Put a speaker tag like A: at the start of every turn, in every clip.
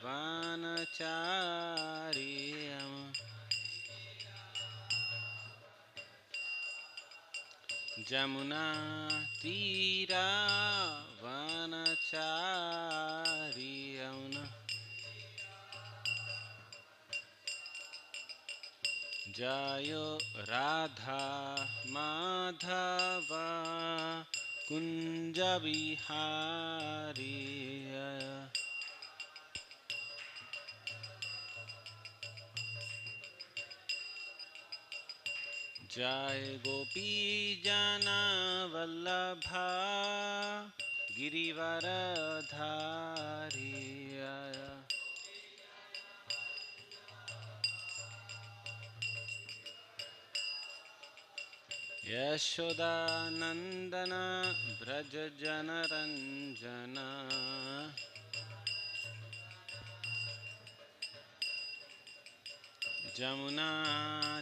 A: वनचार्यम् जमुना तीरा वनचार्यम् जयो राधा माधव कुंज बिहारी जय गोपी जना वल्लभा गिरिवरधारी यशोदानंदन ब्रज जनरंजना जमुना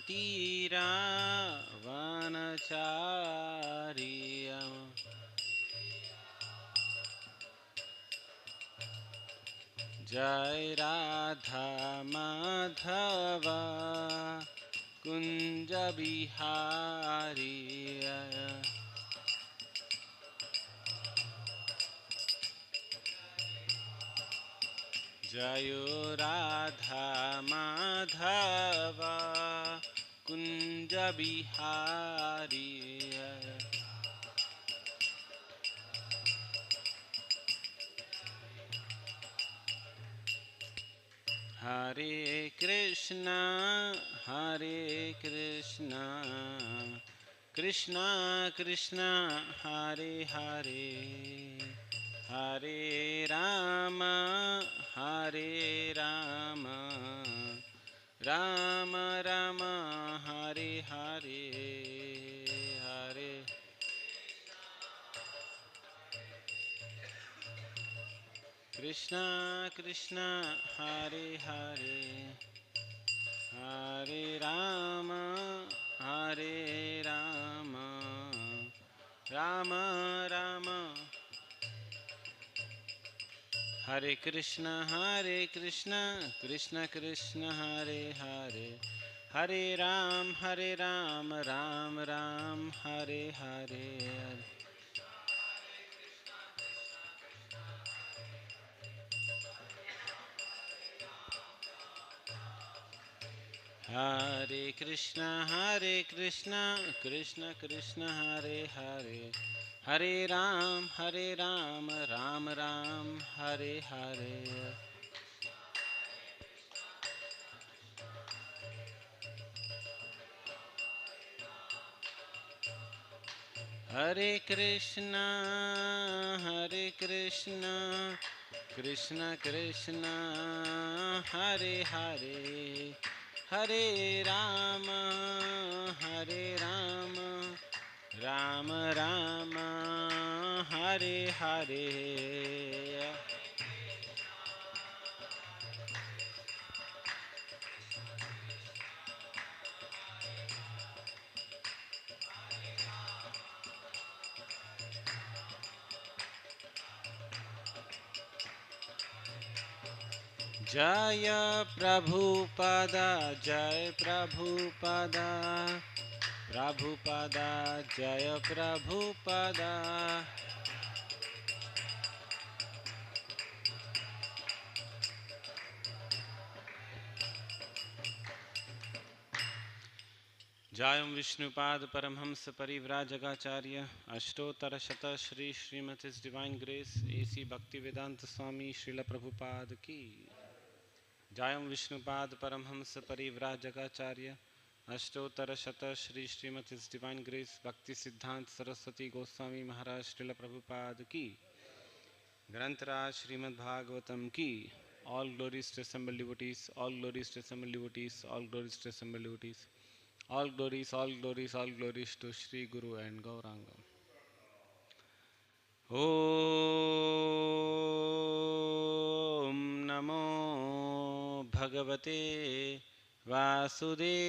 A: तीरा वनचार्यम् जय राधा माधव कुंज बिहारी जयो राधा माधव कुंज बिहारी हरे कृष्णा कृष्णा कृष्णा हरे हरे हरे राम राम राम हरे हरे हरे कृष्णा कृष्णा हरे हरे हरे राम राम राम हरे कृष्णा कृष्ण कृष्ण हरे हरे हरे राम राम राम हरे हरे हरे कृष्णा कृष्ण कृष्ण हरे हरे हरे राम राम राम हरे हरे हरे कृष्णा कृष्ण कृष्ण हरे हरे हरे राम राम राम हरे हरे जय प्रभुपदा प्रभुपदा जय प्रभुपदा जायं विष्णुपाद परमहंस परिव्राजकाचार्य अष्टोत्तर शत श्री श्रीमती divine grace A C Bhaktivedanta Swami Srila Prabhupada की जायं विष्णुपाद परमहंस परिव्राजकाचार्य अष्टोत्तर शत श्री श्रीमती डिवाइन ग्रेस भक्ति सिद्धांत सरस्वती गोस्वामी महाराज श्रील प्रभुपाद की ग्रंथराज श्रीमद् भागवतम की all glories to assembled devotees, all glories to assembled devotees, all glories to assembled devotees. All glories, all glories, all glories to Sri Guru and Gauranga. Om Namo Bhagavate Vasudevaya.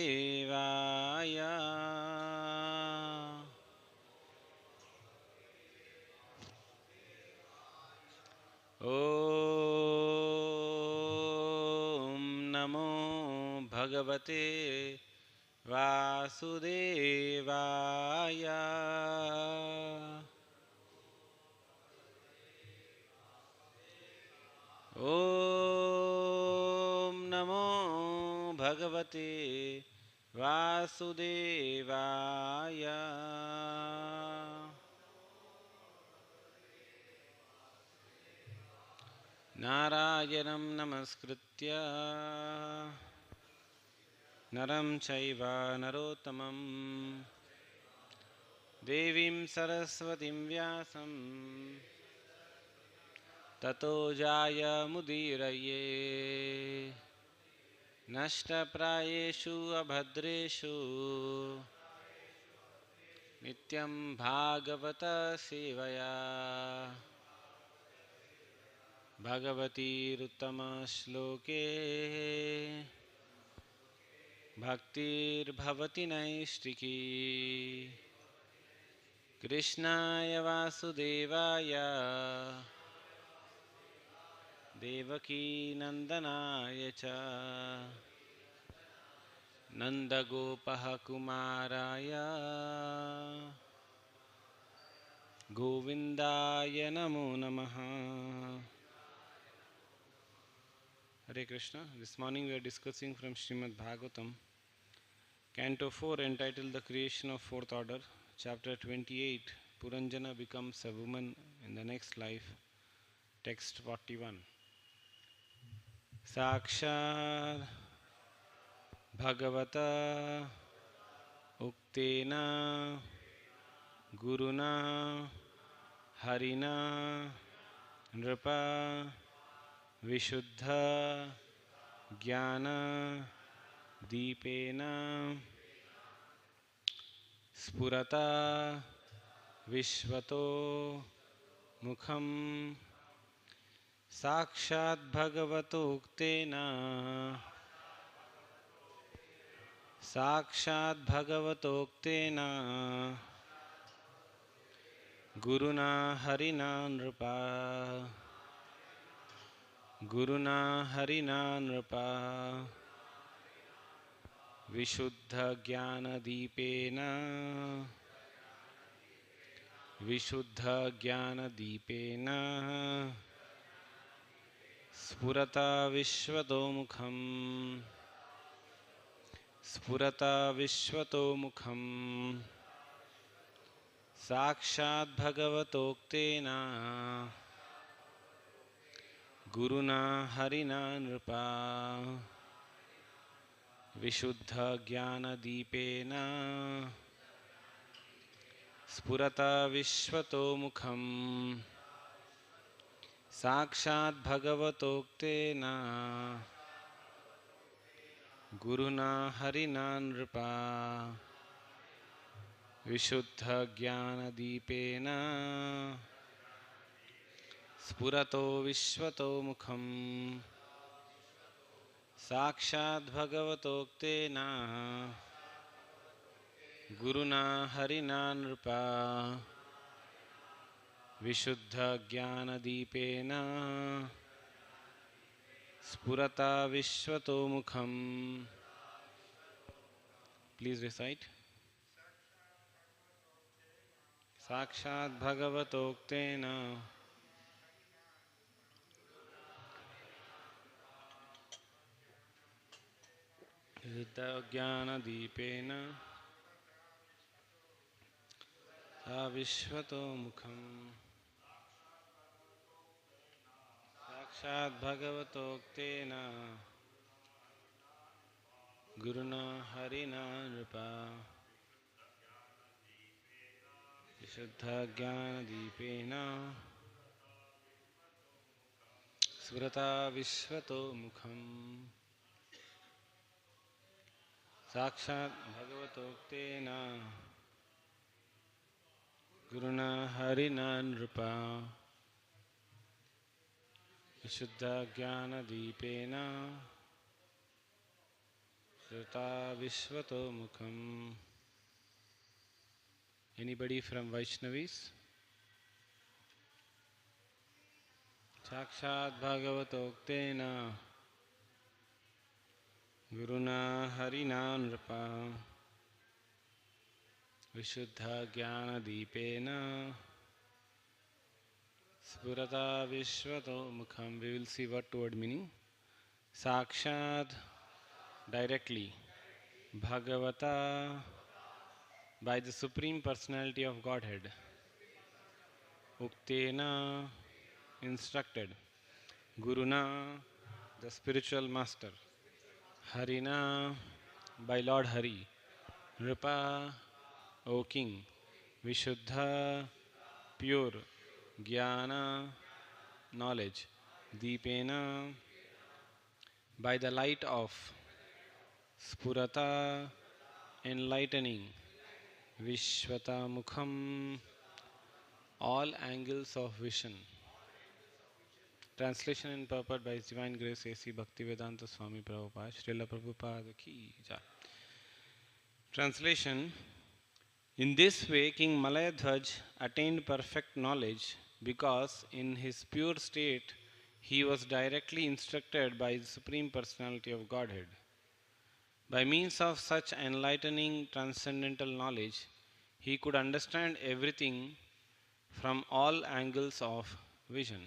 A: नमो भगवते वासुदेवाय। ॐ नमो भगवते वासुदेवाय। नारायणं नमस्कृत्य नरं चैव नरोत्तमं देवीं सरस्वतीं व्यासं ततो जायमुदीरये। नष्टप्रायेषु अभद्रेषु नित्यं भागवत सेवया भगवतीरुत्तमश्लोके भक्तिर्भवति नैष्टिकी। कृष्णाय वासुदेवाय देवकी नंदनाय च नंदगोपः कुमाराय गोविंदाय नमो नमः। Hare Krishna. This morning we are discussing from Srimad Bhagavatam, Canto 4, entitled The Creation of Fourth Order, Chapter 28, Puranjana becomes a woman in the next life, Text 41. Sakshat Bhagavata Uktena Guruna Harina Nrapa Vishuddha Jnana Deepena Spurata Vishvato Mukham Sakshat Bhagavatoktena Guruna Harina Nrapa Vishuddha Jnana Deepena Spurata Vishvato Mukham Sakshat Bhagavatoktena Guruna Harina Nrapa Vishuddha Jnana Deepena Spurata Vishvato Mukham Sakshat Bhagavatoktena Guruna Harina Nrapa Vishuddha Jnana Deepena Spurato Vishvato Mukham Sakshat Bhagavatoktena Guruna Harina Nrapa Vishuddha Jnana Deepena Spurata Vishvato Mukham. Please recite. Sakshat Bhagavatoktena Vishuddha Jnana Deepena Vishvato Mukham. Sakshat Bhagavatoktena Guruna Harina Nrapa Vishuddha Jnana Deepena Spurata Vishvato Mukham. Sakshat Bhagavatoktena Guruna Harina Nrapa Vishuddha Jnana Deepena Spurata Vishvato Mukham. Anybody from Vaishnavis? Sakshat Bhagavatoktena Guruna Harina Nrapa Vishuddha Jnana Deepena Spurata Vishwato Mukham. We will see what word meaning. Sakshad, directly. Bhagavata, by the Supreme Personality of Godhead. Uktena, instructed. Guruna, the spiritual master. Harina, by Lord Hari. Nripa, O king. Vishuddha, pure. Jnana, knowledge. Deepena, by the light of. Spurata, enlightening. Vishwata Mukham, all angles of vision. Translation and purport by His Divine Grace A.C. Bhaktivedanta Swami Prabhupada, Srila Prabhupada Ki Jai. Translation. In this way, King Malayadhwaj attained perfect knowledge because in his pure state he was directly instructed by the Supreme Personality of Godhead. By means of such enlightening transcendental knowledge, he could understand everything from all angles of vision.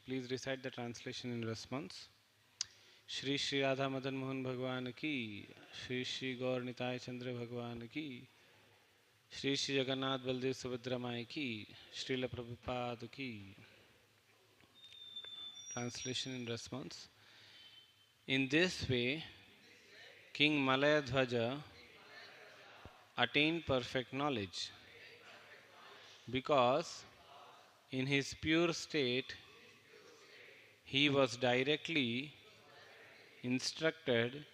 A: Please recite the translation in response. Shri Shri Radha Madan Mohan Bhagwan Ki, Shri Shri Gaur Nitai Chandra Bhagwan Ki, Shri Shri Jagannath Baldev Subhadra Mai Ki, Srila Prabhupada Ki. Translation in response. In this way, King Malayadhwaja attained perfect knowledge because in his pure state he was directly instructed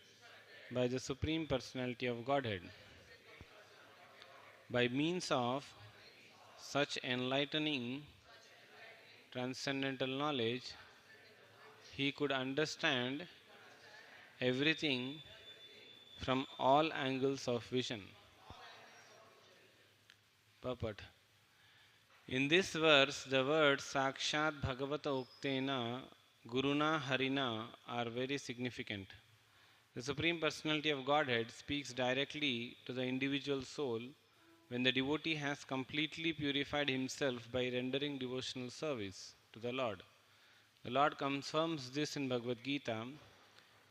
A: by the Supreme Personality of Godhead. By means of such enlightening transcendental knowledge, he could understand everything from all angles of vision. Purport. In this verse, the words Sakshat Bhagavata Uktena Guruna Harina are very significant. The Supreme Personality of Godhead speaks directly to the individual soul when the devotee has completely purified himself by rendering devotional service to the Lord. The Lord confirms this in Bhagavad Gita.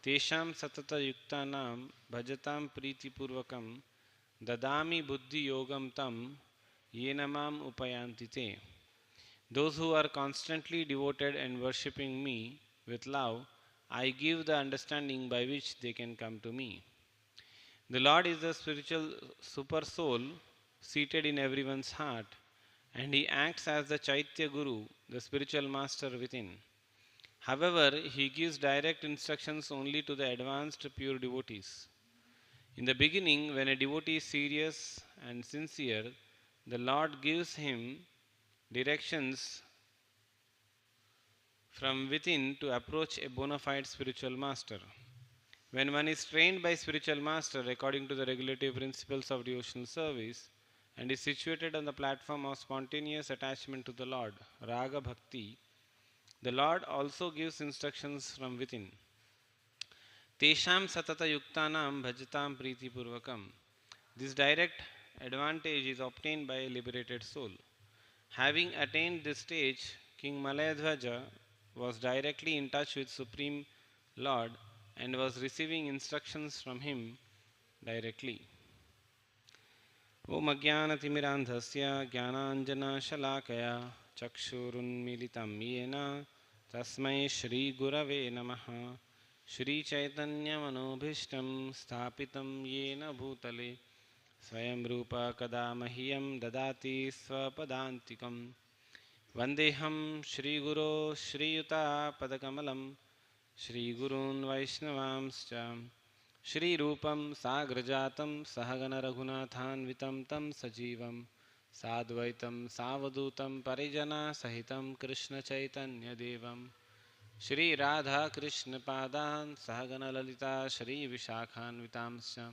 A: Tesham satata yuktanam bhajatam priti purvakam dadami buddhi yogam tam yenamam upayantite. Those who are constantly devoted and worshipping me with love, I give the understanding by which they can come to me. The Lord is the spiritual super soul seated in everyone's heart, and he acts as the Chaitya Guru, the spiritual master within. However, he gives direct instructions only to the advanced pure devotees. In the beginning, when a devotee is serious and sincere, the Lord gives him directions from within to approach a bona fide spiritual master. When one is trained by spiritual master according to the regulative principles of devotional service and is situated on the platform of spontaneous attachment to the Lord, Raga Bhakti, the Lord also gives instructions from within. Tesham satata yuktanam bhajatam priti purvakam. This direct advantage is obtained by a liberated soul. Having attained this stage, King Malayadhwaja was directly in touch with Supreme Lord and was receiving instructions from him directly. Om Ajnanatimirandhasya Jnananjana Shalakaya Chakshurunmilitam Yena Tasmai Shri Gurave Namaha Shri Chaitanya Manobhishtam Sthapitam Yena Bhutale Swayam Rupa Kada Mahyam Dadati Swapadantikam Vandeham Shri Guru Shri Yuta Padakamalam Shri Gurun Vaishnavamscha Shri Rupam Sagrajatam Sahagana Raghunathanvitam Tam Sajivam Sadvaitam Savadutam Parijana Sahitam Krishna Chaitanya Devam Shri Radha Krishna Padan Sahagana Lalita Shri Vishakhanvitamscha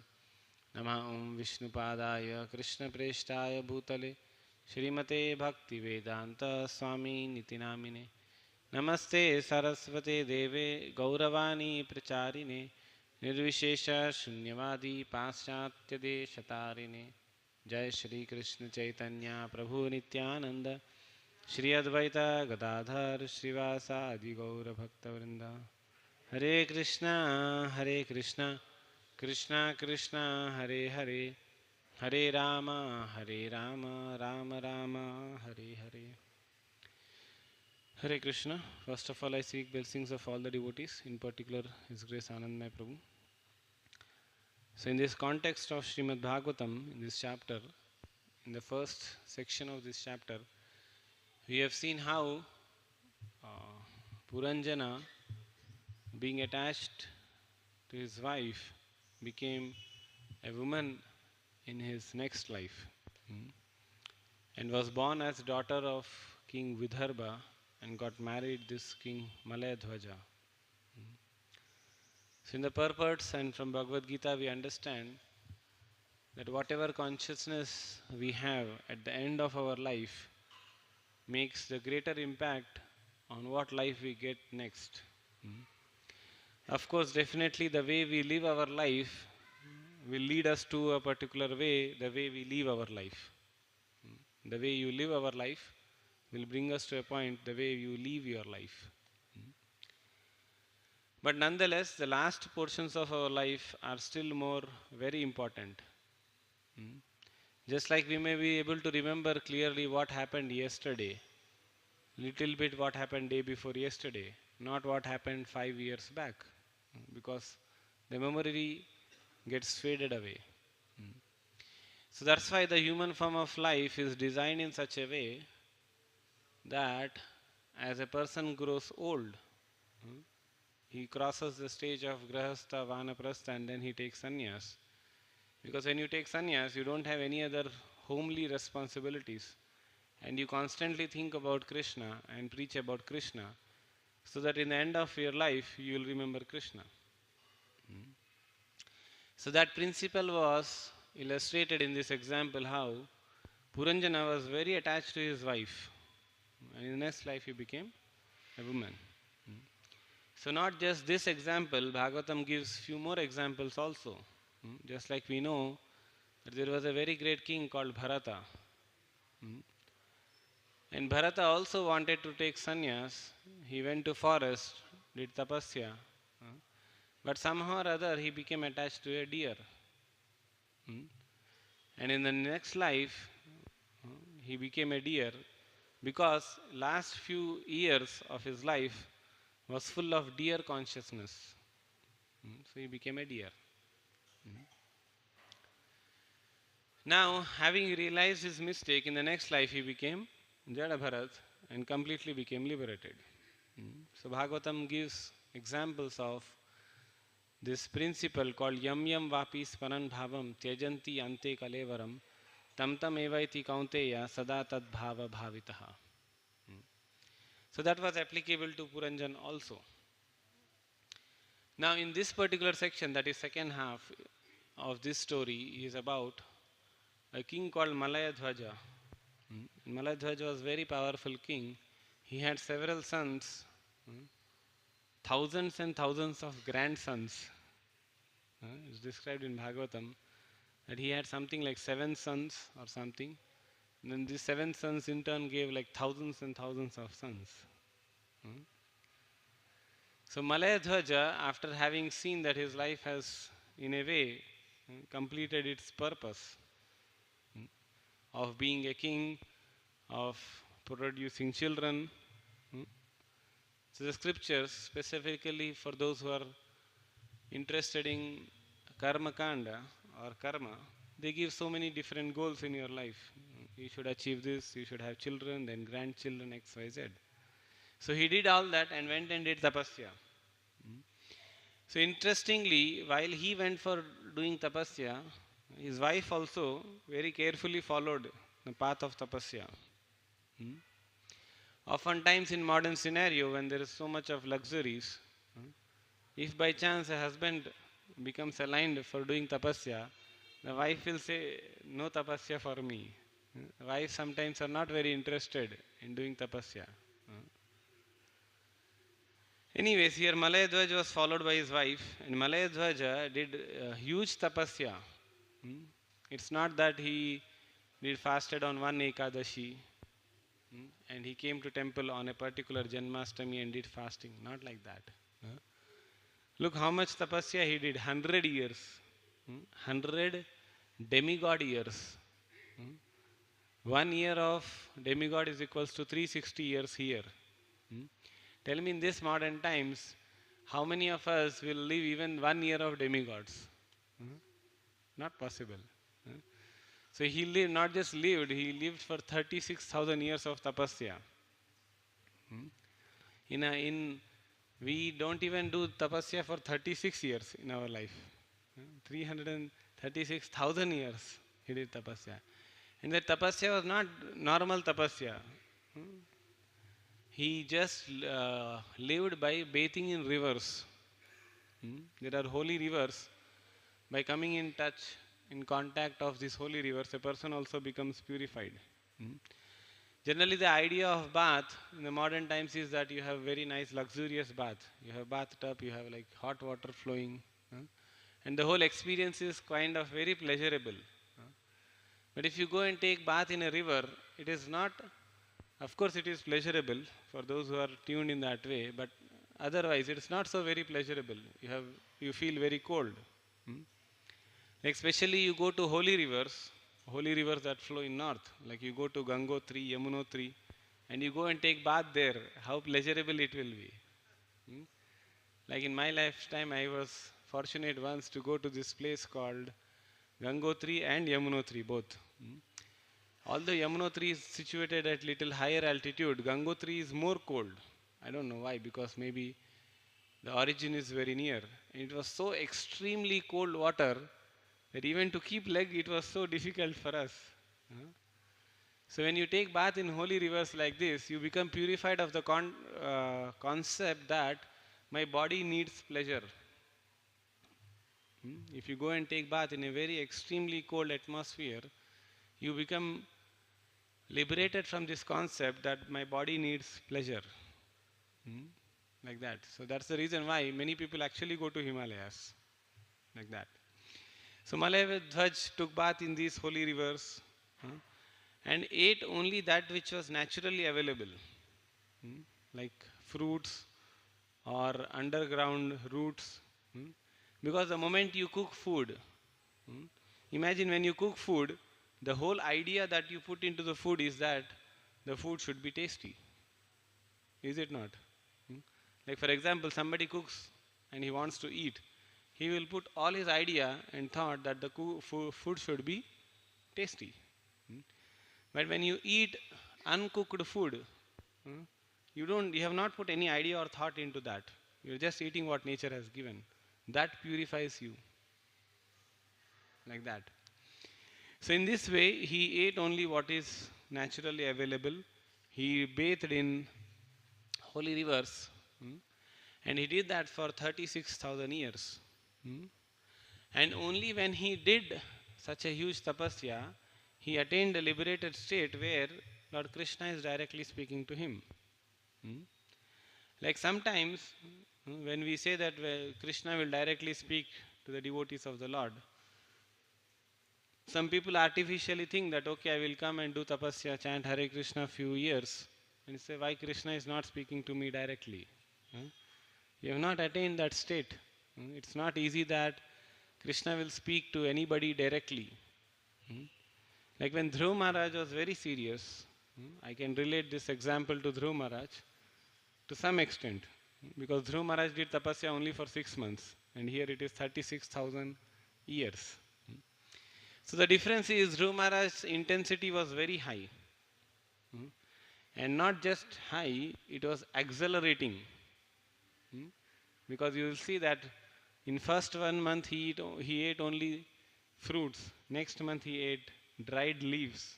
A: Namah Om Vishnupadaya Krishna Preshtaya Bhutale Shrimate Bhakti Vedanta Swami Nitinamine Namaste Saraswate Deve Gauravani Pracharine Nirvishesha Shunyavadi Paschatyadesh Jai Shri Krishna Chaitanya Prabhu Nityananda Shri Advaita Gadadhar Srivas Adi Gaura Bhakta Vrinda Hare Krishna Krishna Krishna Hare Hare Hare Rama Rama Rama Hare Hare. Hare Krishna. First of all, I seek blessings of all the devotees, in particular His Grace Anandmaya Prabhu. So in this context of Srimad Bhagavatam, in this chapter, in the first section of this chapter, we have seen how Puranjana, being attached to his wife, became a woman in his next life, and was born as daughter of King Vidarbha and got married this King Malayadhwaja. So in the purports and from Bhagavad Gita we understand that whatever consciousness we have at the end of our life makes the greater impact on what life we get next. Of course, definitely the way we live our life will lead us to a particular way, the way we live our life. The way you live our life will bring us to a point, the way you live your life. But nonetheless, the last portions of our life are still more very important. Just like we may be able to remember clearly what happened yesterday, little bit what happened day before yesterday, not what happened 5 years back, because the memory gets faded away. So that's why the human form of life is designed in such a way that as a person grows old, he crosses the stage of grahastha, vanaprastha, and then he takes sannyas. Because when you take sannyas, you don't have any other homely responsibilities, and you constantly think about Krishna and preach about Krishna, so that in the end of your life you will remember Krishna. So that principle was illustrated in this example, how Puranjana was very attached to his wife, and in the next life he became a woman. So not just this example, Bhagavatam gives few more examples also. Just like we know that there was a very great king called Bharata. And Bharata also wanted to take sannyas. He went to forest, did tapasya. But somehow or other he became attached to a deer. And in the next life, he became a deer because last few years of his life was full of deer consciousness. So he became a deer. Now, having realized his mistake, in the next life he became Jada Bharat and completely became liberated. So Bhagavatam gives examples of this principle called Yam Yam Vapi Sparan Bhavam Tyajanti Ante Kalevaram Tam Tam Evaiti Kaunteya Sada Tad Bhava Bhavitaha. So that was applicable to Puranjan also. Now in this particular section, that is second half of this story, is about a king called Malayadhwaja. Malayadhwaja was a very powerful king. He had several sons, thousands and thousands of grandsons. It's described in Bhagavatam that he had something like 7 sons or something. And then these 7 sons in turn gave like thousands and thousands of sons. So Malayadhwaja, after having seen that his life has in a way completed its purpose of being a king, of producing children. So the scriptures, specifically for those who are interested in karma kanda or karma, they give so many different goals in your life. You should achieve this, you should have children, then grandchildren, X, Y, Z. So he did all that and went and did tapasya. So interestingly, while he went for doing tapasya, his wife also very carefully followed the path of tapasya. Oftentimes in modern scenario, when there is so much of luxuries, if by chance a husband becomes aligned for doing tapasya, the wife will say, no tapasya for me. Wives sometimes are not very interested in doing tapasya. Anyways, here Malaya Dwaj was followed by his wife, and Malaya Dwaja did huge tapasya. Hmm? It's not that he did fasted on one Ekadashi, and he came to temple on a particular Janmashtami and did fasting. Not like that. Huh? Look how much tapasya he did. 100 years. 100 demigod years. 1 year of demigod is equals to 360 years here. Tell me in this modern times, how many of us will live even 1 year of demigods? Not possible. So he lived, not just lived, he lived for 36,000 years of tapasya. We don't even do tapasya for 36 years in our life. 336,000 years he did tapasya. And that tapasya was not normal tapasya. He just lived by bathing in rivers. There are holy rivers. By coming in touch, in contact of these holy rivers, a person also becomes purified. Generally, the idea of bath in the modern times is that you have very nice, luxurious bath. You have bathtub, you have like hot water flowing, and the whole experience is kind of very pleasurable. But if you go and take bath in a river, it is not. Of course, it is pleasurable for those who are tuned in that way, but otherwise, it is not so very pleasurable. You feel very cold. Like especially you go to holy rivers that flow in north. Like you go to Gangotri, Yamunotri, and you go and take bath there. How pleasurable it will be. Like in my lifetime, I was fortunate once to go to this place called Gangotri and Yamunotri both. Although Yamunotri is situated at little higher altitude, Gangotri is more cold. I don't know why, because maybe the origin is very near. And it was so extremely cold water that even to keep leg, it was so difficult for us. So when you take bath in holy rivers like this, you become purified of the concept that my body needs pleasure. If you go and take bath in a very extremely cold atmosphere, you become liberated from this concept that my body needs pleasure. Like that. So that's the reason why many people actually go to Himalayas. Like that. So Malaya Dhwaj took bath in these holy rivers and ate only that which was naturally available. Like fruits or underground roots. Because the moment you cook food, imagine when you cook food, the whole idea that you put into the food is that the food should be tasty. Is it not? Like for example, somebody cooks and he wants to eat. He will put all his idea and thought that the food should be tasty. But when you eat uncooked food, you have not put any idea or thought into that. You're just eating what nature has given. That purifies you. Like that. So in this way, he ate only what is naturally available. He bathed in holy rivers. And he did that for 36,000 years. And only when he did such a huge tapasya, he attained a liberated state where Lord Krishna is directly speaking to him. Like sometimes when we say that Krishna will directly speak to the devotees of the Lord, some people artificially think that, okay, I will come and do tapasya, chant Hare Krishna few years, and say, why Krishna is not speaking to me directly? You have not attained that state. It's not easy that Krishna will speak to anybody directly. Like when Dhruv Maharaj was very serious, I can relate this example to Dhruv Maharaj to some extent, because Dhruv Maharaj did tapasya only for 6 months, and here it is 36,000 years. So the difference is Dhruv Maharaj's intensity was very high. And not just high, it was accelerating. Because you will see that in first 1 month he ate only fruits. Next month he ate dried leaves.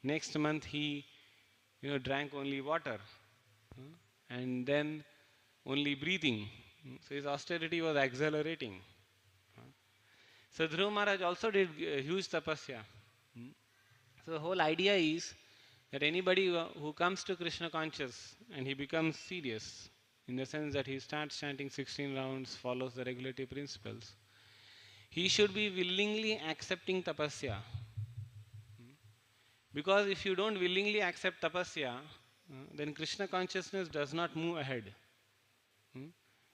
A: Next month he drank only water. And then only breathing. So his austerity was accelerating. So Dhruv Maharaj also did huge tapasya. So the whole idea is that anybody who comes to Krishna conscious and he becomes serious, in the sense that he starts chanting 16 rounds, follows the regulative principles, he should be willingly accepting tapasya. Because if you don't willingly accept tapasya, then Krishna consciousness does not move ahead.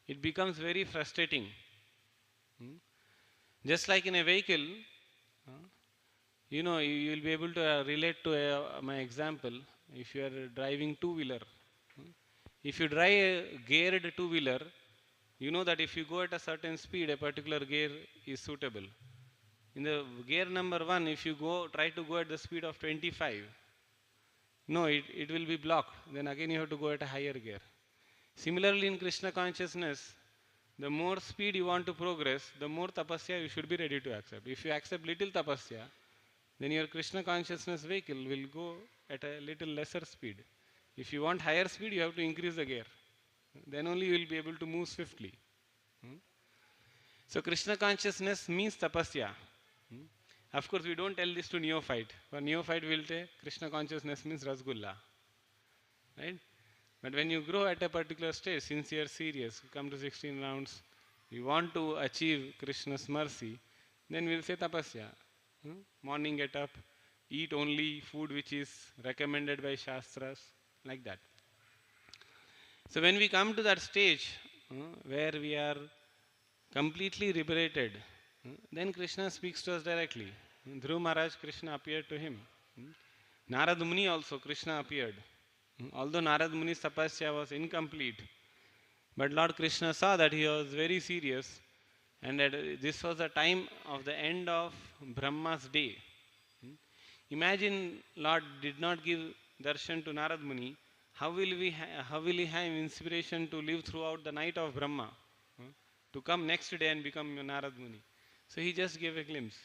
A: It becomes very frustrating. Just like in a vehicle, you will be able to relate to my example. If you are driving two-wheeler, if you drive a geared two-wheeler, you know that if you go at a certain speed, a particular gear is suitable. In the gear number 1, if you try to go at the speed of 25, no, it will be blocked. Then again you have to go at a higher gear. Similarly, in Krishna consciousness, the more speed you want to progress, the more tapasya you should be ready to accept. If you accept little tapasya, then your Krishna consciousness vehicle will go at a little lesser speed. If you want higher speed, you have to increase the gear. Then only you will be able to move swiftly. So Krishna consciousness means tapasya. Of course, we don't tell this to neophyte. For neophyte, we will say Krishna consciousness means Rasgulla. Right? But when you grow at a particular stage, since you are serious, you come to 16 rounds, you want to achieve Krishna's mercy, then we will say tapasya. Morning get up, eat only food which is recommended by Shastras, like that. So when we come to that stage where we are completely liberated, then Krishna speaks to us directly. Dhruv Maharaj, Krishna appeared to him. Narad Muni also, Krishna appeared. Although Narad Muni's tapasya was incomplete, but Lord Krishna saw that he was very serious, and that this was the time of the end of Brahma's day. Imagine Lord did not give darshan to Narad Muni. How will he have inspiration to live throughout the night of Brahma? To come next day and become Narad Muni. So he just gave a glimpse.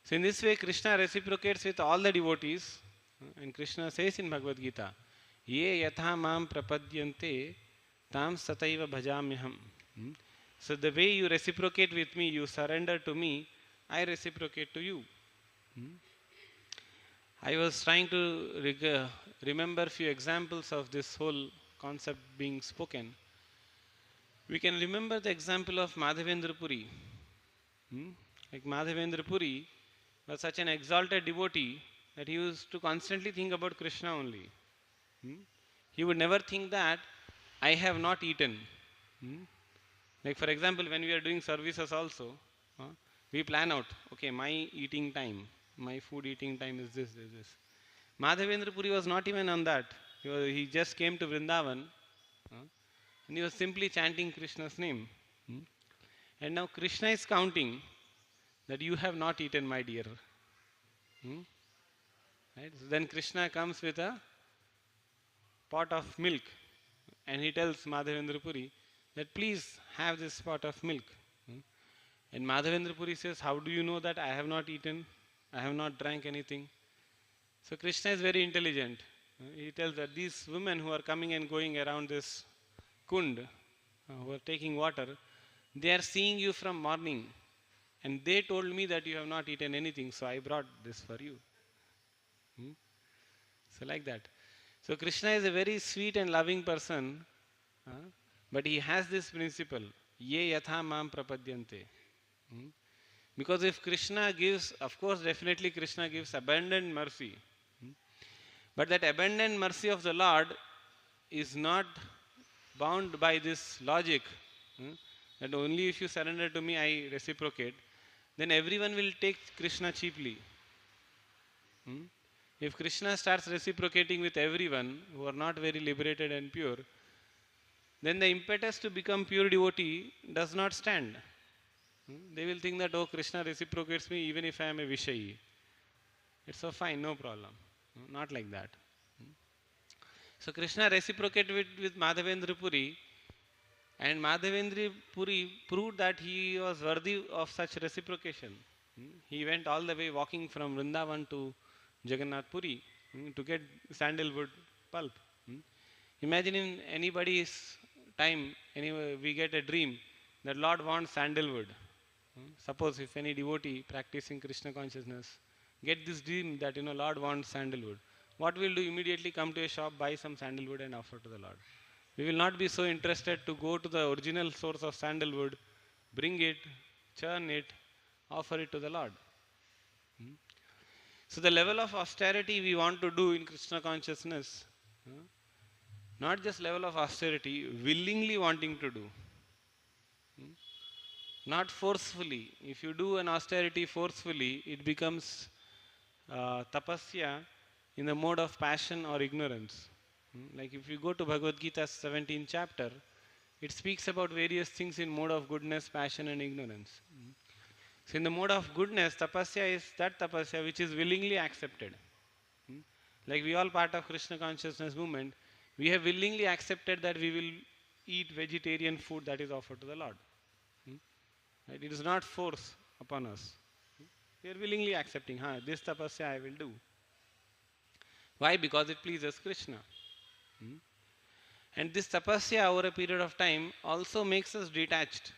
A: So in this way, Krishna reciprocates with all the devotees. And Krishna says in Bhagavad Gita, Ye yatha mam prapadyante tam sataiva bhajamyaham. So the way you reciprocate with me, you surrender to me, I reciprocate to you. I was trying to remember few examples of this whole concept being spoken. We can remember the example of Madhavendra Puri. Like Madhavendra Puri was such an exalted devotee that he used to constantly think about Krishna only. He would never think that I have not eaten. Like for example, when we are doing services also, we plan out, okay, my eating time, my food eating time is this. Madhavendra Puri was not even on that. He just came to Vrindavan and he was simply chanting Krishna's name. And now Krishna is counting that you have not eaten, my dear. Right? So then Krishna comes with a pot of milk and he tells Madhavendra Puri that please have this pot of milk. And Madhavendra Puri says, how do you know that I have not eaten? I have not drank anything. So Krishna is very intelligent. He tells that these women who are coming and going around this kund, who are taking water, they are seeing you from morning. And they told me that you have not eaten anything, so I brought this for you. So like that. So Krishna is a very sweet and loving person, but he has this principle, ye yatha mam prapadyante. Because if Krishna gives, of course definitely Krishna gives abundant mercy. But that abundant mercy of the Lord is not bound by this logic, that only if you surrender to me I reciprocate, then everyone will take Krishna cheaply. If Krishna starts reciprocating with everyone who are not very liberated and pure, then the impetus to become pure devotee does not stand. They will think that, oh, Krishna reciprocates me even if I am a Vishayi. It's so fine, no problem. Not like that. So Krishna reciprocated with Madhavendra Puri, and Madhavendra Puri proved that he was worthy of such reciprocation. He went all the way walking from Vrindavan to Jagannath Puri to get sandalwood pulp. Imagine in anybody's time, we get a dream that Lord wants sandalwood. Suppose if any devotee practicing Krishna consciousness get this dream that Lord wants sandalwood, what will do? Immediately come to a shop, buy some sandalwood and offer to the Lord. We will not be so interested to go to the original source of sandalwood, bring it, churn it, offer it to the Lord. So the level of austerity we want to do in Krishna consciousness, not just level of austerity, willingly wanting to do, not forcefully. If you do an austerity forcefully, it becomes tapasya in the mode of passion or ignorance. Like if you go to Bhagavad Gita's 17th chapter, it speaks about various things in mode of goodness, passion and ignorance. So in the mode of goodness, tapasya is that tapasya which is willingly accepted. Like we all part of Krishna consciousness movement, we have willingly accepted that we will eat vegetarian food that is offered to the Lord. Right? It is not force upon us. We are willingly accepting, this tapasya I will do. Why? Because it pleases Krishna. And this tapasya over a period of time also makes us detached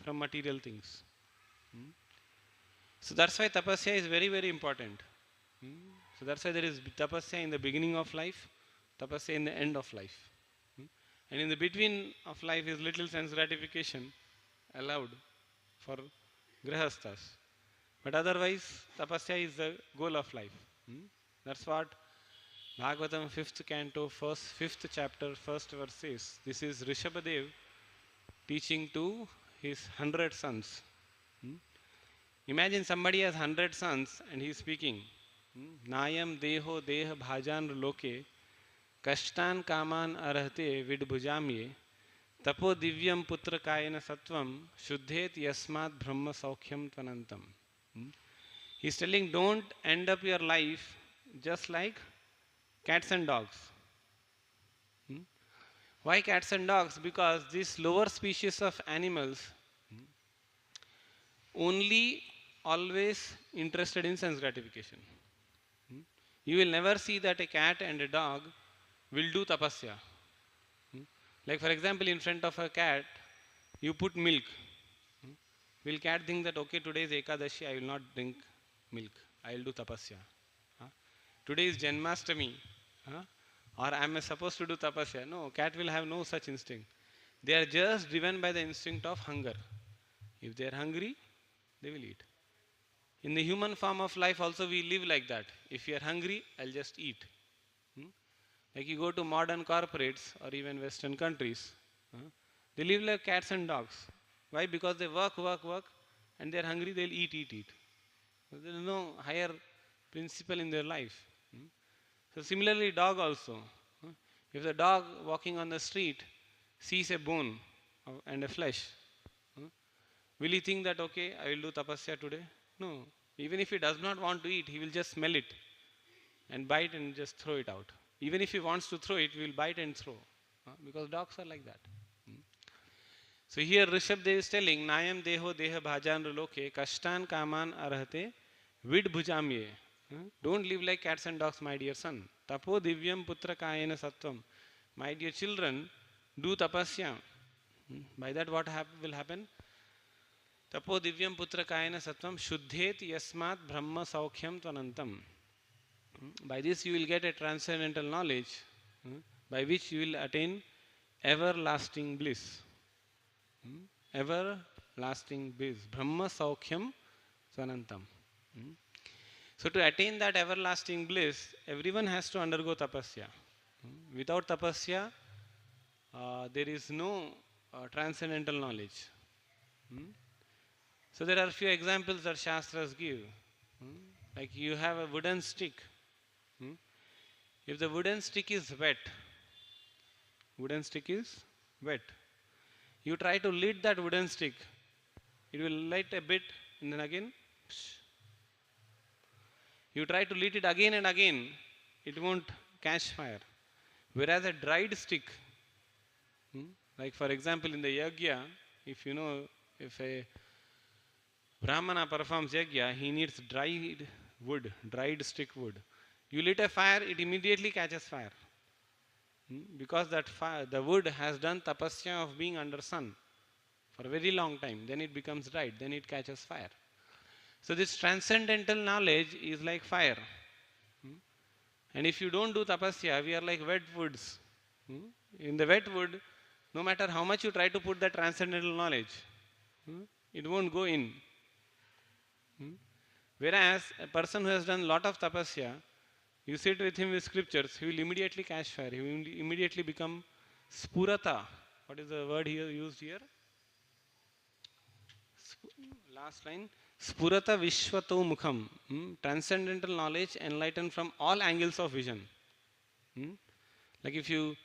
A: from material things. So that's why tapasya is very, very important. So that's why there is tapasya in the beginning of life, tapasya in the end of life. And in the between of life is little sense gratification allowed for grihasthas. But otherwise, tapasya is the goal of life. That's what Bhagavatam 5th canto, 5th chapter, 1st verse says. This is Rishabhadev teaching to his 100 sons. Imagine somebody has 100 sons and he is speaking. Nayam deho deha bhajan loke kashtan kaman arhate vidbhujamye tapo divyam putra kayana sattvam shuddhet yasmat brahma saukhyam tvanantam. He is telling, don't end up your life just like cats and dogs. Why cats and dogs? Because these lower species of animals only always interested in sense gratification. You will never see that a cat and a dog will do tapasya. Like for example, in front of a cat, you put milk. Will cat think that, okay, today is Ekadashi, I will not drink milk, I will do tapasya. Today is Janmashtami, or I am supposed to do tapasya. No, cat will have no such instinct. They are just driven by the instinct of hunger. If they are hungry, they will eat. In the human form of life also we live like that. If you are hungry, I'll just eat. Like you go to modern corporates or even Western countries, they live like cats and dogs. Why? Because they work, and they are hungry, they'll eat. There is no higher principle in their life. So similarly, dog also. If the dog walking on the street sees a bone and a flesh, will he think that, okay, I will do tapasya today? No. Even if he does not want to eat, he will just smell it and bite and just throw it out. Even if he wants to throw it, he will bite and throw. Because dogs are like that. So here Rishabdev is telling, Nayam deho deha bhajan loke kashtan kaman arhate vid bhujamye. Don't live like cats and dogs, my dear son. Tapo divyam putra kayena sattvam. My dear children, do tapasya. By that what will happen? Tapo divyam putra kayena sattvam shuddhet yasmat brahma saukhyam tvanantam. By this you will get a transcendental knowledge by which you will attain everlasting bliss. Everlasting bliss. Brahma saukhyam tvanantam. So to attain that everlasting bliss, everyone has to undergo tapasya. Without tapasya, there is no transcendental knowledge. So there are few examples that Shastras give. Like you have a wooden stick. If the wooden stick is wet, you try to lit that wooden stick, it will light a bit and then again. You try to lit it again and again, it won't catch fire. Whereas a dried stick, like for example in the yagya, if you know, if a Brahmana performs yagya, he needs dried wood, dried stick wood. You lit a fire, it immediately catches fire. Because that fire, the wood has done tapasya of being under sun for a very long time. Then it becomes dried, then it catches fire. So this transcendental knowledge is like fire. And if you don't do tapasya, we are like wet woods. In the wet wood, no matter how much you try to put that transcendental knowledge, it won't go in. Whereas a person who has done lot of tapasya, you sit with him with scriptures, he will immediately catch fire. He will immediately become spurata. What is the word here used here? Last line. Spurata vishwato mukham. Transcendental knowledge enlightened from all angles of vision. Like if you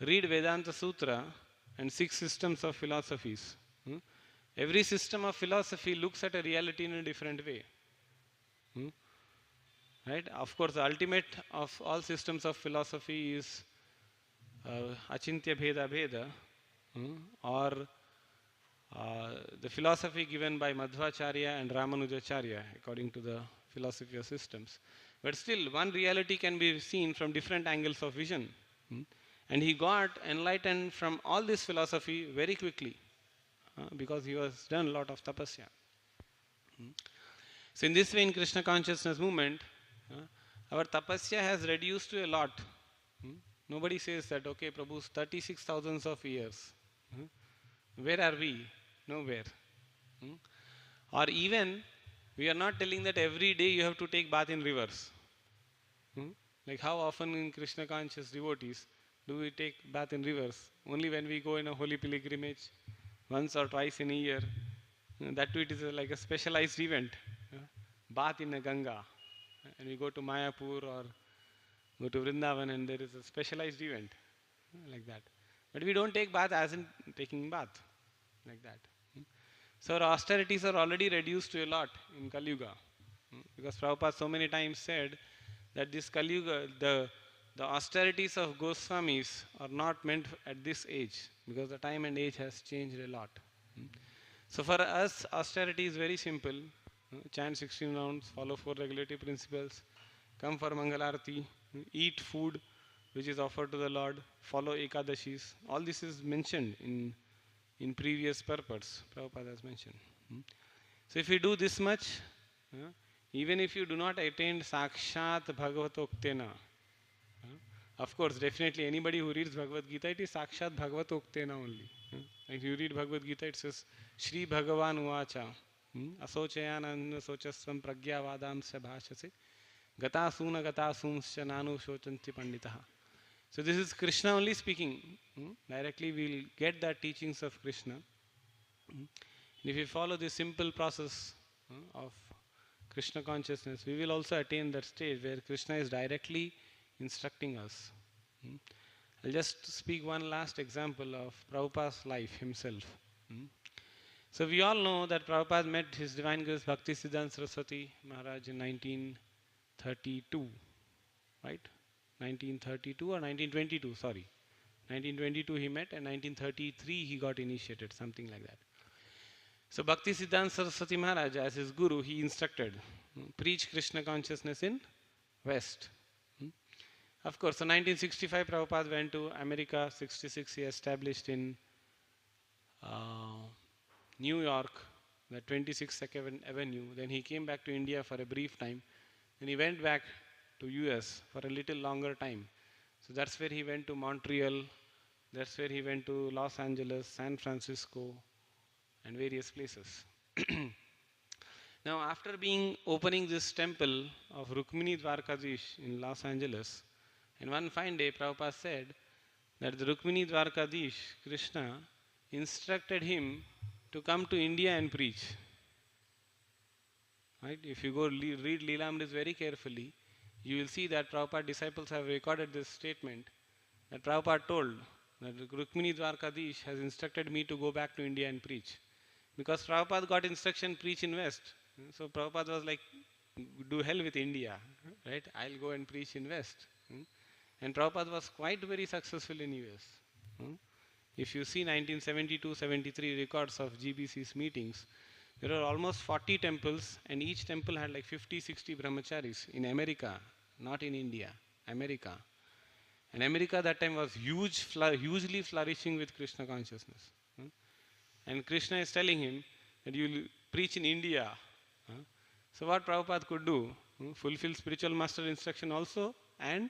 A: read Vedanta Sutra and 6 systems of philosophies, every system of philosophy looks at a reality in a different way. Right? Of course, the ultimate of all systems of philosophy is Achintya Bheda Bheda, or the philosophy given by Madhvacharya and Ramanujacharya, according to the philosophy of systems. But still, one reality can be seen from different angles of vision. And he got enlightened from all this philosophy very quickly, because he has done a lot of tapasya. So in this way, in Krishna consciousness movement, our tapasya has reduced to a lot. Nobody says that, okay, Prabhu's 36,000 of years. Where are we? Nowhere. Or even, we are not telling that every day you have to take bath in rivers. Like how often in Krishna conscious devotees do we take bath in rivers? Only when we go in a holy pilgrimage, once or twice in a year. That too, it is like a specialized event. Bath in a Ganga. And we go to Mayapur or go to Vrindavan and there is a specialized event like that. But we don't take bath as in taking bath like that. So our austerities are already reduced to a lot in Kali Yuga. Because Prabhupada so many times said that this Kali Yuga, the austerities of Goswamis are not meant at this age, because the time and age has changed a lot. So for us, austerity is very simple. Chant 16 rounds, follow 4 regulative principles, come for Mangalarti, eat food which is offered to the Lord, follow Ekadashis. All this is mentioned in previous purports, Prabhupada has mentioned. So if you do this much, even if you do not attain Sakshat Bhagavatoktena, of course, definitely anybody who reads Bhagavad Gita, it is Sakshat Bhagavatoktena only. If you read Bhagavad Gita, it says, Shri Bhagavan Uvacha, Asochayananda Sochasvam Pragyavadamsya Bhashase, Gatasuna Gatasumsya Nanu Shochanti Panditaha. So this is Krishna only speaking. Directly we will get the teachings of Krishna. And if we follow this simple process of Krishna consciousness, we will also attain that stage where Krishna is directly instructing us. I'll just speak one last example of Prabhupada's life himself. So we all know that Prabhupada met his Divine Grace Bhaktisiddhanta Saraswati Maharaj in 1932, right? 1932 or 1922, sorry. 1922 he met and 1933 he got initiated, something like that. So Bhaktisiddhanta Saraswati Maharaj, as his guru, he instructed, preach Krishna consciousness in West. Of course, so 1965 Prabhupada went to America, 66 he established in New York, the 26th Avenue. Then he came back to India for a brief time. Then he went back to US for a little longer time. So that's where he went to Montreal, that's where he went to Los Angeles, San Francisco, and various places. Now after opening this temple of Rukmini Dwarkadish in Los Angeles, and one fine day Prabhupada said that the Rukmini Dwarkadish, Krishna, instructed him to come to India and preach. Right? If you go read Leelamris very carefully, you will see that Prabhupada disciples have recorded this statement that Prabhupada told that Rukmini Dwarkadish has instructed me to go back to India and preach. Because Prabhupada got instruction preach in West. So Prabhupada was like, do hell with India, right? I'll go and preach in West. And Prabhupada was quite very successful in US. If you see 1972-73 records of GBC's meetings, there are almost 40 temples and each temple had like 50-60 brahmacharis in America, not in India, America. And America that time was hugely flourishing with Krishna consciousness. And Krishna is telling him that you will preach in India. So what Prabhupada could do, fulfill spiritual master instruction also and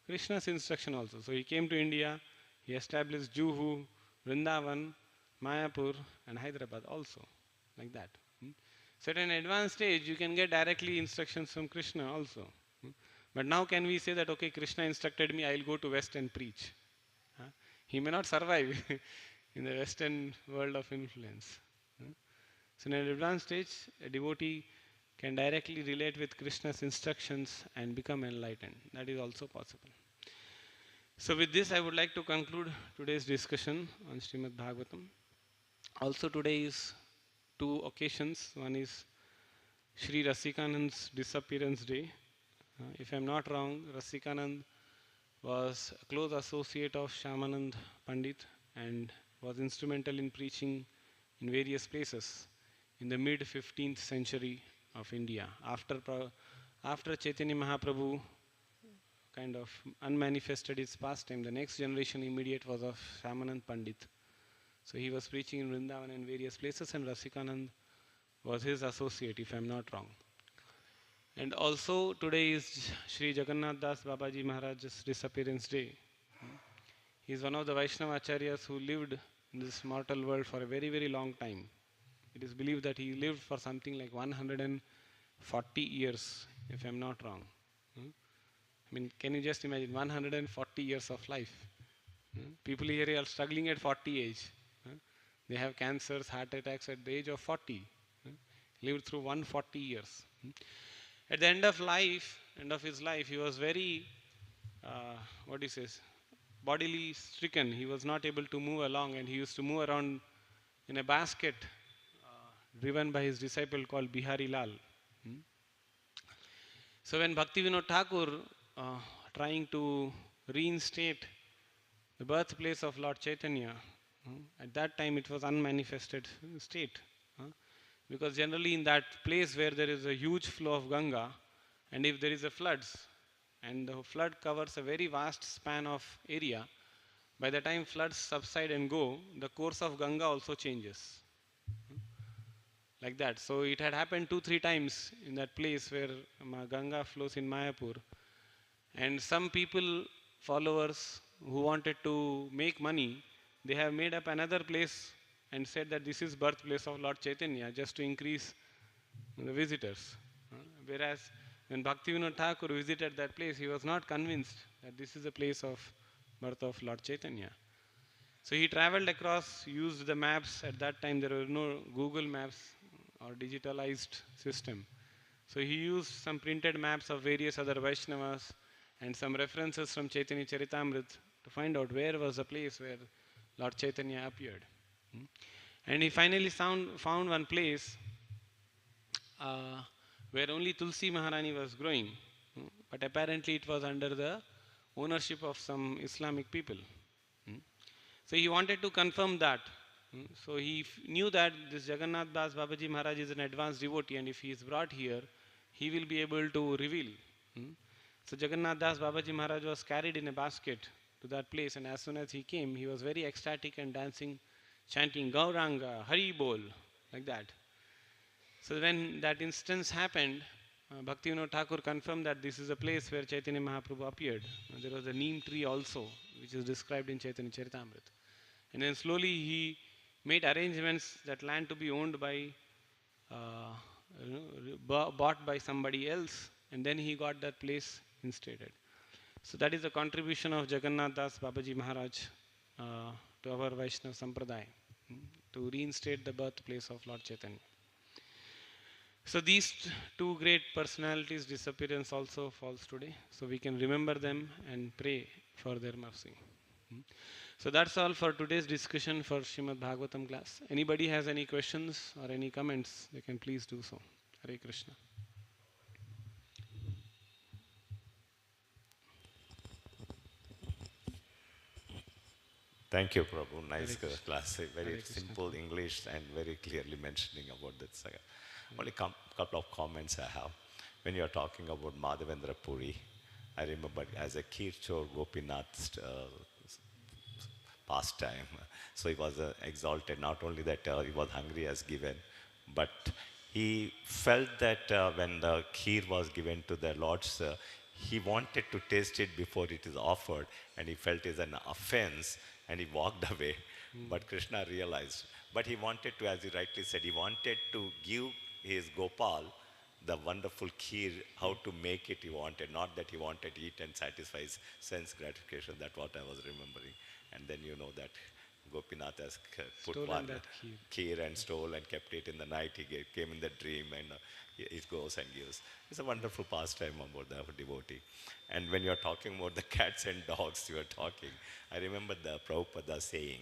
A: Krishna's instruction also. So he came to India, He established Juhu, Vrindavan, Mayapur, and Hyderabad also, like that. So at an advanced stage, you can get directly instructions from Krishna also. But now can we say that, okay, Krishna instructed me, I'll go to West and preach. He may not survive in the Western world of influence. So in an advanced stage, a devotee can directly relate with Krishna's instructions and become enlightened. That is also possible. So with this, I would like to conclude today's discussion on Srimad Bhagavatam. Also today is two occasions. One is Sri Rasikanand's disappearance day. If I am not wrong, Rasikanand was a close associate of Shyamanand Pandit and was instrumental in preaching in various places in the mid 15th century of India. After Chaitanya Mahaprabhu kind of unmanifested his pastime, the next generation immediate was of Shyamanand Pandit. So he was preaching in Vrindavan and various places, and Rasikanand was his associate, if I am not wrong. And also today is Sri Jagannath Das Babaji Maharaj's disappearance day. He is one of the Vaishnava Acharyas who lived in this mortal world for a very, very long time. It is believed that he lived for something like 140 years, if I am not wrong. I mean, can you just imagine 140 years of life? People here are struggling at 40 age. They have cancers, heart attacks at the age of 40. Lived through 140 years. At the end of his life, he was very, bodily stricken. He was not able to move along, and he used to move around in a basket driven by his disciple called Bihari Lal. So when Bhaktivinoda Thakur, trying to reinstate the birthplace of Lord Chaitanya, at that time it was unmanifested state. Because generally in that place where there is a huge flow of Ganga, and if there is a floods, and the flood covers a very vast span of area, by the time floods subside and go, the course of Ganga also changes. Like that. So it had happened 2-3 times in that place where Ganga flows in Mayapur. And some people, followers who wanted to make money, they have made up another place and said that this is birthplace of Lord Chaitanya, just to increase the visitors. Whereas when Bhaktivinoda Thakur visited that place, he was not convinced that this is the place of birth of Lord Chaitanya. So he traveled across, used the maps. At that time there were no Google Maps or digitalized system. So he used some printed maps of various other Vaishnavas and some references from Chaitanya Charitamrita to find out where was the place where Lord Chaitanya appeared. And he finally found one place where only Tulsi Maharani was growing, but apparently it was under the ownership of some Islamic people. So he wanted to confirm that. So he knew that this Jagannath Das Babaji Maharaj is an advanced devotee, and if he is brought here, he will be able to reveal. So Jagannath Das Babaji Maharaj was carried in a basket to that place, and as soon as he came, he was very ecstatic and dancing, chanting Gauranga, Hari Bol, like that. So when that instance happened, Bhaktivinoda Thakur confirmed that this is a place where Chaitanya Mahaprabhu appeared. There was a neem tree also, which is described in Chaitanya Charitamrita. And then slowly he made arrangements that land to be owned by, bought by somebody else, and then he got that place instated. So that is the contribution of Jagannath Das Babaji Maharaj to our Vaishnava Sampradaya, to reinstate the birthplace of Lord Chaitanya. So these two great personalities' disappearance also falls today. So we can remember them and pray for their mercy. So that's all for today's discussion for Srimad Bhagavatam class. Anybody has any questions or any comments, they can please do so. Hare Krishna.
B: Thank you, Prabhu. Nice class. Very simple English and very clearly mentioning about that. Only couple of comments I have. When you are talking about Madhavendra Puri, I remember as a Kirchor Gopinath's pastime. So he was exalted. Not only that he was hungry as given, but he felt that when the kheer was given to the Lord's, he wanted to taste it before it is offered, and he felt it is an offense and he walked away. But Krishna realized. But he wanted to, as he rightly said, he wanted to give his Gopal the wonderful kheer, how to make it he wanted, not that he wanted to eat and satisfy his sense gratification. That's what I was remembering. And then you know that Gopinath has put
A: Stolen
B: one
A: that kheer.
B: kheer and stole and kept it in the night. He came in the dream and he goes and gives. It's a wonderful pastime about the devotee. And when you're talking about the cats and dogs, you are talking, I remember the Prabhupada saying,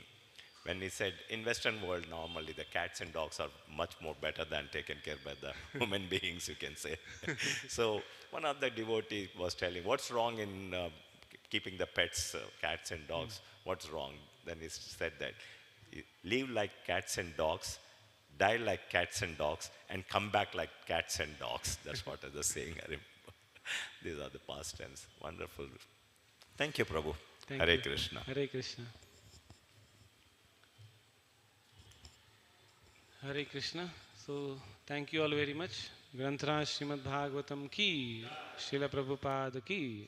B: when he said, in Western world, normally the cats and dogs are much more better than taken care by the human beings, you can say. So one of the devotees was telling, what's wrong in keeping the pets, cats and dogs? What's wrong? Then he said that, live like cats and dogs, die like cats and dogs, and come back like cats and dogs. That's what I was saying. I remember. These are the past tense. Wonderful. Thank you, Prabhu.
A: Thank
B: Hare
A: you.
B: Krishna.
A: Hare Krishna. Hare Krishna. So, thank you all very much. Granthra Srimad Bhagavatam ki, Srila Prabhupada ki.